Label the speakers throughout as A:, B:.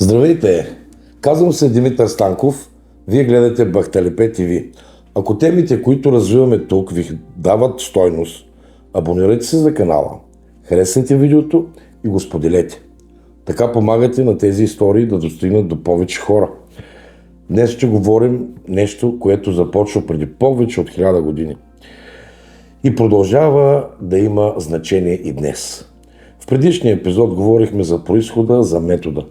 A: Здравейте! Казвам се Димитър Станков. Вие гледате Бахталепе ТВ. Ако темите, които развиваме тук, ви дават стойност, абонирайте се за канала, хареснете видеото и го споделете. Така помагате на тези истории да достигнат до повече хора. Днес ще говорим нещо, което започва преди повече от 1000 години и продължава да има значение и днес. В предишния епизод говорихме за произхода, за метода.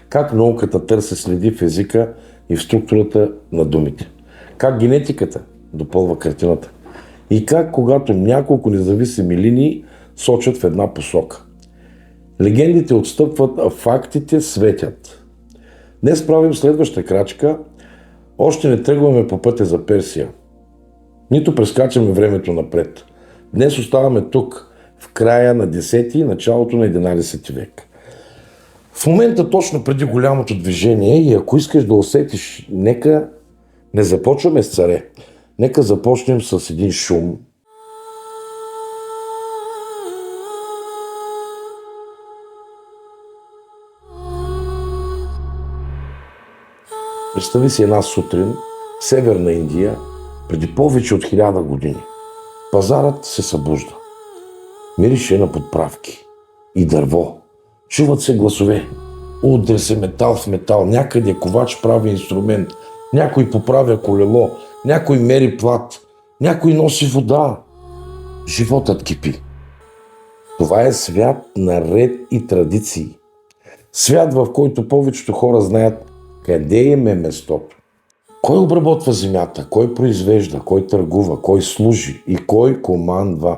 A: Как науката търси следи в езика и в структурата на думите. Как генетиката допълва картината. И как, когато няколко независими линии сочат в една посока. Легендите отстъпват, а фактите светят. Днес правим следваща крачка. Още не тръгваме по пътя за Персия. Нито прескачаме времето напред. Днес оставаме тук, в края на 10 и началото на 11 век. В момента точно преди голямото движение, и ако искаш да усетиш, нека не започваме с царе. Нека започнем с един шум. Представи си една сутрин в Северна Индия, преди повече от 1000 години. Пазарът се събужда. Мирише на подправки и дърво. Чуват се гласове. Удря се метал в метал. Някъде ковач прави инструмент. Някой поправя колело. Някой мери плат. Някой носи вода. Животът кипи. Това е свят на ред и традиции. Свят, в който повечето хора знаят къде им е местото. Кой обработва земята, кой произвежда, кой търгува, кой служи и кой командва.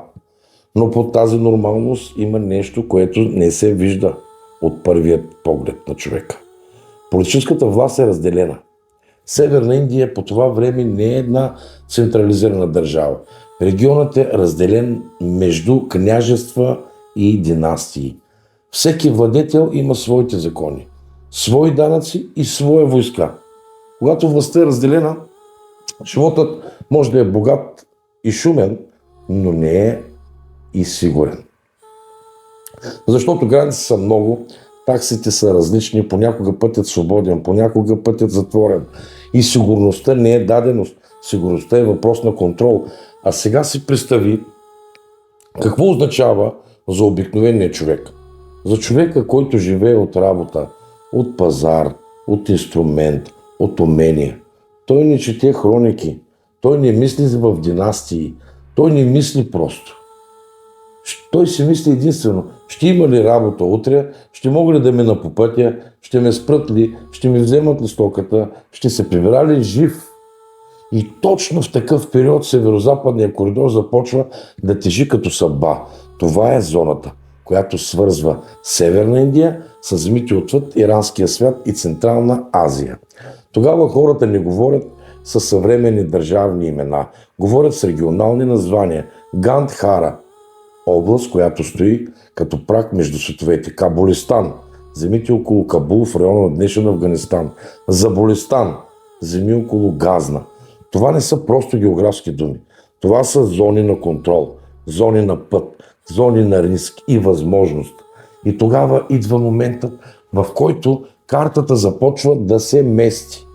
A: Но под тази нормалност има нещо, което не се вижда от първият поглед на човека. Политическата власт е разделена. Северна Индия по това време не е една централизирана държава. Регионът е разделен между княжества и династии. Всеки владетел има своите закони, свои данъци и своя войска. Когато властта е разделена, животът може да е богат и шумен, но не е и сигурен. Защото граници са много, таксите са различни, понякога пътят свободен, понякога пътят затворен. И сигурността не е даденост, сигурността е въпрос на контрол. А сега си представи какво означава за обикновения човек. За човека, който живее от работа, от пазар, от инструмент, от умения. Той не чете хроники, той не мисли в династии, той не мисли просто. Той си мисли единствено, ще има ли работа утре, ще мога ли да мина по пътя, ще ме спрат ли, ще ми вземат ли стоката, ще се прибира ли жив. И точно в такъв период северо-западния коридор започва да тежи като съдба. Това е зоната, която свързва Северна Индия с земите отвъд иранския свят и Централна Азия. Тогава хората не говорят със съвременни държавни имена, говорят с регионални названия. Гандхара, област, която стои като прак между световете. Кабулистан, земите около Кабул в района на днешен Афганистан. Забулистан, земи около Газна. Това не са просто географски думи. Това са зони на контрол, зони на път, зони на риск и възможност. И тогава идва моментът, в който картата започва да се мести.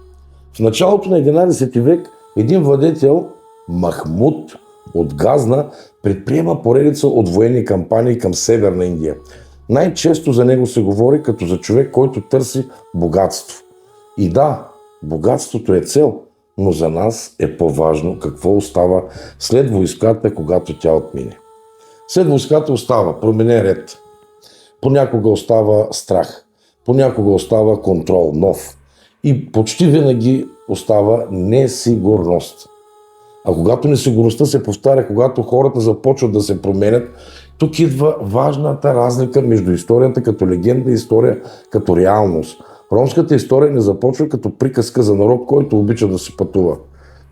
A: В началото на 11 век един владетел, Махмуд от Газна, предприема поредица от военни кампании към Северна Индия. Най-често за него се говори като за човек, който търси богатство. И да, богатството е цел, но за нас е по-важно какво остава след войската, когато тя отмине. След войската остава променен ред. Понякога остава страх, понякога остава контрол, нов. И почти винаги остава несигурност. А когато несигурността се повтаря, когато хората започват да се променят, тук идва важната разлика между историята като легенда и история като реалност. Ромската история не започва като приказка за народ, който обича да се пътува.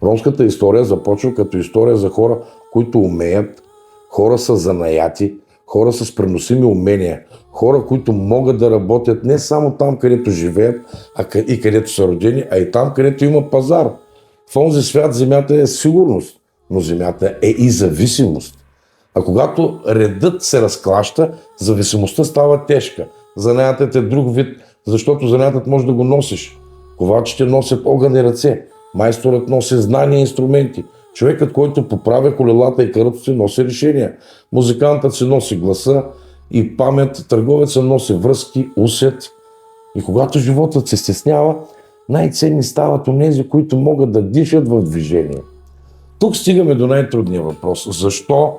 A: Ромската история започва като история за хора, които умеят, хора са занаяти, хора с преносими умения, хора, които могат да работят не само там, където живеят и където са родени, а и там, където има пазар. В онзи свят земята е сигурност, но земята е и зависимост. А когато редът се разклаща, зависимостта става тежка. Занаятът е друг вид, защото занятът може да го носиш. Ковачите носят огънни ръце, майсторът носи знания и инструменти, човекът, който поправя колелата и карото си, носи решения, музикантът си носи гласа и памет, търговецът носи връзки, усет. И когато животът се стеснява, най-ценни стават онези, които могат да дишат в движение. Тук стигаме до най-трудния въпрос. Защо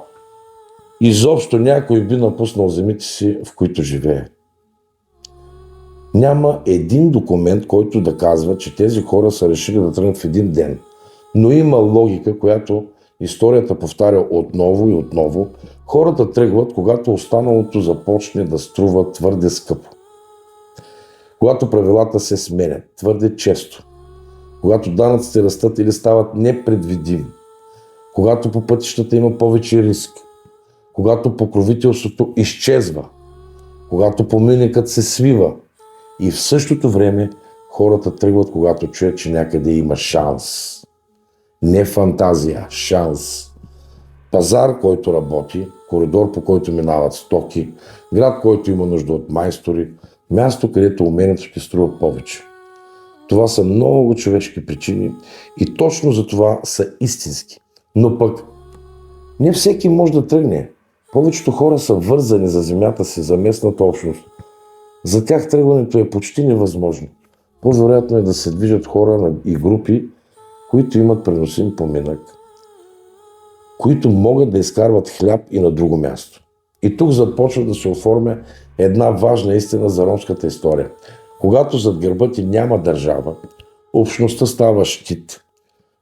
A: изобщо някой би напуснал земите си, в които живее? Няма един документ, който да казва, че тези хора са решили да тръгнат в един ден. Но има логика, която историята повтаря отново и отново. Хората тръгват, когато останалото започне да струва твърде скъпо. Когато правилата се сменят твърде често. Когато данъците растат или стават непредвидими. Когато по пътищата има повече риск. Когато покровителството изчезва. Когато поминъкът се свива. И в същото време хората тръгват, когато чуят, че някъде има шанс. Не фантазия, шанс. Пазар, който работи, коридор, по който минават стоки, град, който има нужда от майстори, място, където умението ще струва повече. Това са много човешки причини и точно за това са истински. Но пък не всеки може да тръгне. Повечето хора са вързани за земята си, за местната общност. За тях тръгването е почти невъзможно. По-вероятно е да се движат хора и групи, които имат преносим поминък, които могат да изкарват хляб и на друго място. И тук започва да се оформя една важна истина за ромската история. Когато зад гърба ти няма държава, общността става щит.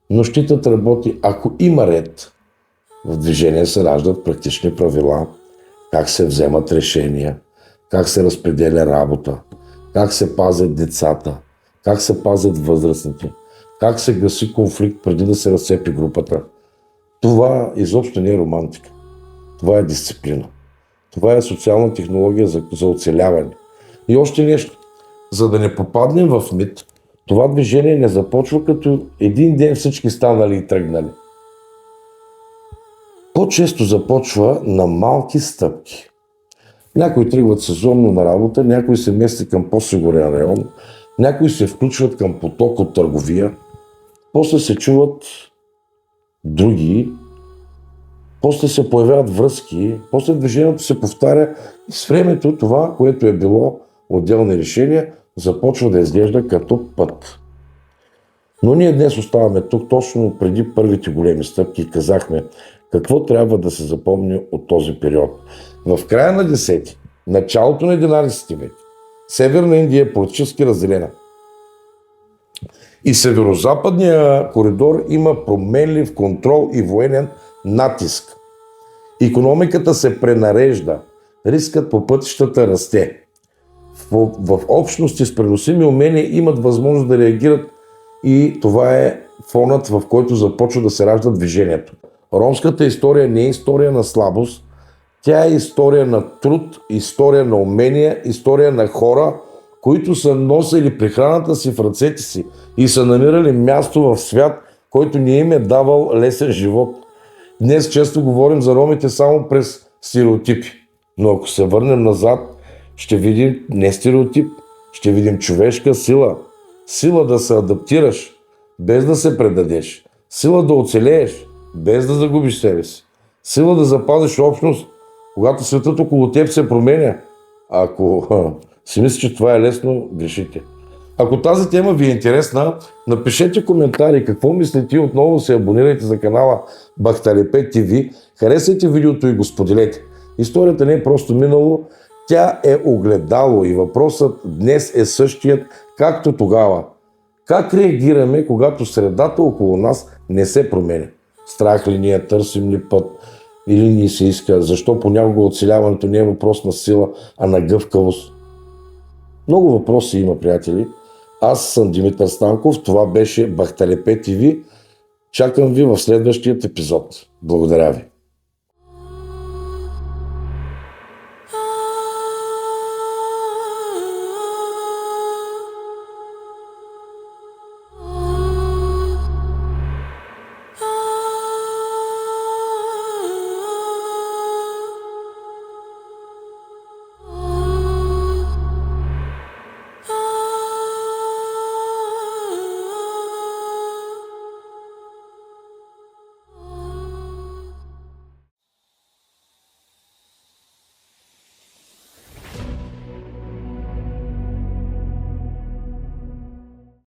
A: Но щитът работи, ако има ред. В движение се раждат практични правила, как се вземат решения, как се разпределя работа, как се пазят децата, как се пазят възрастните, как се гаси конфликт преди да се разцепи групата. Това изобщо не е романтика. Това е дисциплина. Това е социална технология за оцеляване. И още нещо. За да не попаднем в мит, това движение не започва като един ден всички станали и тръгнали. По-често започва на малки стъпки. Някои тръгват сезонно на работа, някои се местят към по-сигурен район, някои се включват към поток от търговия, после се чуват други, после се появяват връзки, после движението се повтаря и с времето това, което е било отделни решения, започва да изглежда като път. Но ние днес оставаме тук точно преди първите големи стъпки и казахме какво трябва да се запомни от този период. В края на 10-ти, началото на 11 век, Северна Индия е политически разделена. И северо-западния коридор има променлив контрол и военен натиск. Икономиката се пренарежда, рискът по пътищата расте. В общности с преносими умения имат възможност да реагират и това е фонът, в който започва да се ражда движението. Ромската история не е история на слабост, тя е история на труд, история на умения, история на хора, които са носили прехраната си в ръцете си и са намирали място в свят, който не им е давал лесен живот. Днес често говорим за ромите само през стереотипи, но ако се върнем назад, ще видим не стереотип, ще видим човешка сила. Сила да се адаптираш, без да се предадеш. Сила да оцелееш, без да загубиш себе си. Сила да запазиш общност, когато светът около теб се променя. Ако си мислите, че това е лесно, грешите. Ако тази тема ви е интересна, напишете коментари какво мислите и отново се абонирайте за канала Бахталепет ТВ, харесайте видеото и го споделете. Историята не е просто минало, тя е огледало и въпросът днес е същият, както тогава. Как реагираме, когато средата около нас не се променя? Страх ли ние, търсим ли път или ни се иска? Защо понякога оцеляването не е въпрос на сила, а на гъвкавост? Много въпроси има, приятели. Аз съм Димитър Станков, това беше Бахталепет ТВ. Чакам ви в следващия епизод. Благодаря ви.